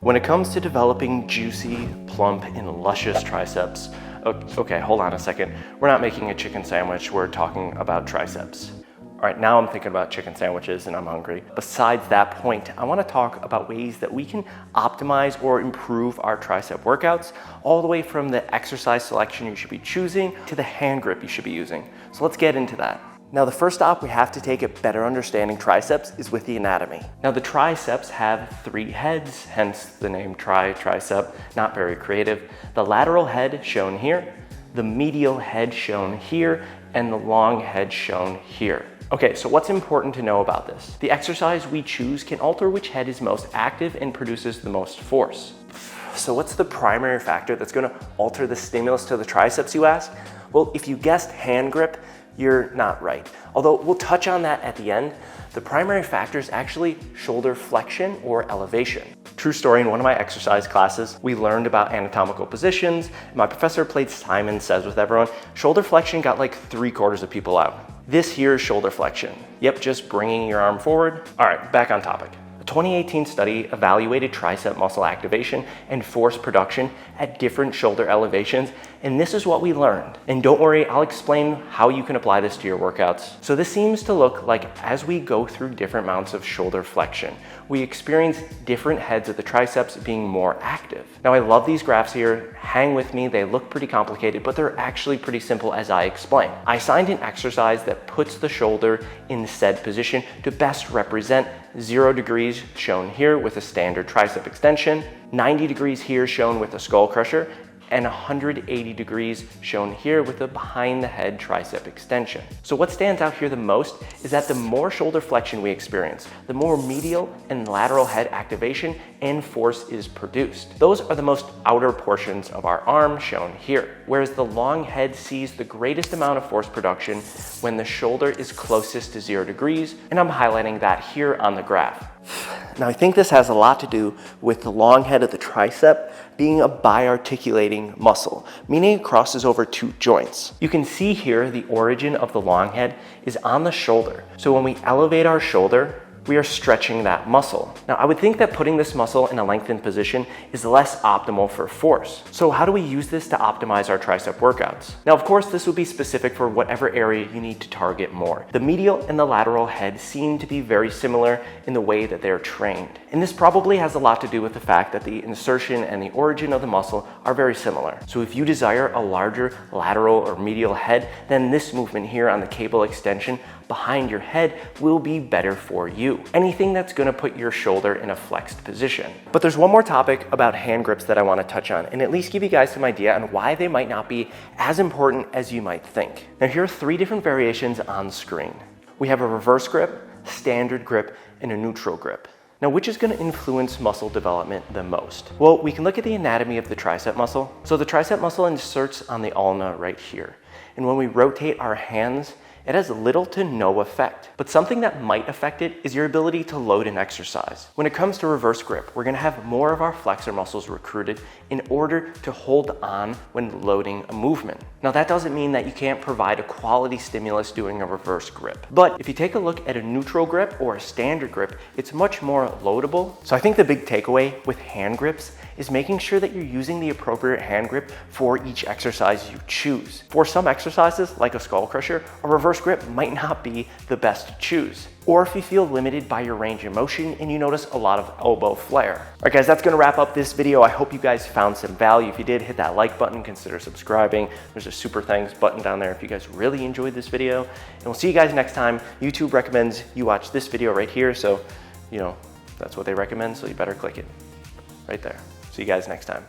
When it comes to developing juicy, plump, and luscious triceps, okay, hold on a second. We're not making a chicken sandwich, we're talking about triceps. All right, now I'm thinking about chicken sandwiches and I'm hungry. Besides that point, I wanna talk about ways that we can optimize or improve our tricep workouts, all the way from the exercise selection you should be choosing to the hand grip you should be using. So let's get into that. Now, the first stop we have to take at better understanding triceps is with the anatomy. Now, the triceps have 3 heads, hence the name tricep, not very creative. The lateral head shown here, the medial head shown here, and the long head shown here. Okay, so what's important to know about this? The exercise we choose can alter which head is most active and produces the most force. So what's the primary factor that's gonna alter the stimulus to the triceps, you ask? Well, if you guessed hand grip, you're not right. Although we'll touch on that at the end, the primary factor is actually shoulder flexion or elevation. True story, in one of my exercise classes, we learned about anatomical positions. My professor played Simon Says with everyone. Shoulder flexion got like 3/4 of people out. This here is shoulder flexion. Yep, just bringing your arm forward. All right, back on topic. A 2018 study evaluated tricep muscle activation and force production at different shoulder elevations, and this is what we learned. And don't worry, I'll explain how you can apply this to your workouts. So this seems to look like as we go through different amounts of shoulder flexion, we experience different heads of the triceps being more active. Now, I love these graphs here. Hang with me, they look pretty complicated, but they're actually pretty simple as I explain. I assigned an exercise that puts the shoulder in said position to best represent 0 degrees shown here with a standard tricep extension, 90 degrees here shown with a skull crusher, and 180 degrees shown here with a behind the head tricep extension. So what stands out here the most is that the more shoulder flexion we experience, the more medial and lateral head activation and force is produced. Those are the most outer portions of our arm shown here, whereas the long head sees the greatest amount of force production when the shoulder is closest to 0 degrees, and I'm highlighting that here on the graph. Now, I think this has a lot to do with the long head of the tricep being a biarticulating muscle, meaning it crosses over 2 joints. You can see here the origin of the long head is on the shoulder. So when we elevate our shoulder, we are stretching that muscle. Now, I would think that putting this muscle in a lengthened position is less optimal for force. So how do we use this to optimize our tricep workouts? Now, of course, this would be specific for whatever area you need to target more. The medial and the lateral head seem to be very similar in the way that they're trained. And this probably has a lot to do with the fact that the insertion and the origin of the muscle are very similar. So if you desire a larger lateral or medial head, then this movement here on the cable extension behind your head will be better for you. Anything that's gonna put your shoulder in a flexed position. But there's one more topic about hand grips that I wanna touch on and at least give you guys some idea on why they might not be as important as you might think. Now, here are 3 different variations on screen. We have a reverse grip, standard grip, and a neutral grip. Now, which is gonna influence muscle development the most? Well, we can look at the anatomy of the tricep muscle. So the tricep muscle inserts on the ulna right here. And when we rotate our hands, it has little to no effect. But something that might affect it is your ability to load an exercise. When it comes to reverse grip, we're gonna have more of our flexor muscles recruited in order to hold on when loading a movement. Now, that doesn't mean that you can't provide a quality stimulus doing a reverse grip. But if you take a look at a neutral grip or a standard grip, it's much more loadable. So I think the big takeaway with hand grips is making sure that you're using the appropriate hand grip for each exercise you choose. For some exercises, like a skull crusher, a reverse grip might not be the best to choose. Or if you feel limited by your range of motion and you notice a lot of elbow flare. All right, guys, that's gonna wrap up this video. I hope you guys found some value. If you did, hit that like button, consider subscribing. There's a super thanks button down there if you guys really enjoyed this video. And we'll see you guys next time. YouTube recommends you watch this video right here, so, you know, that's what they recommend, so you better click it right there. See you guys next time.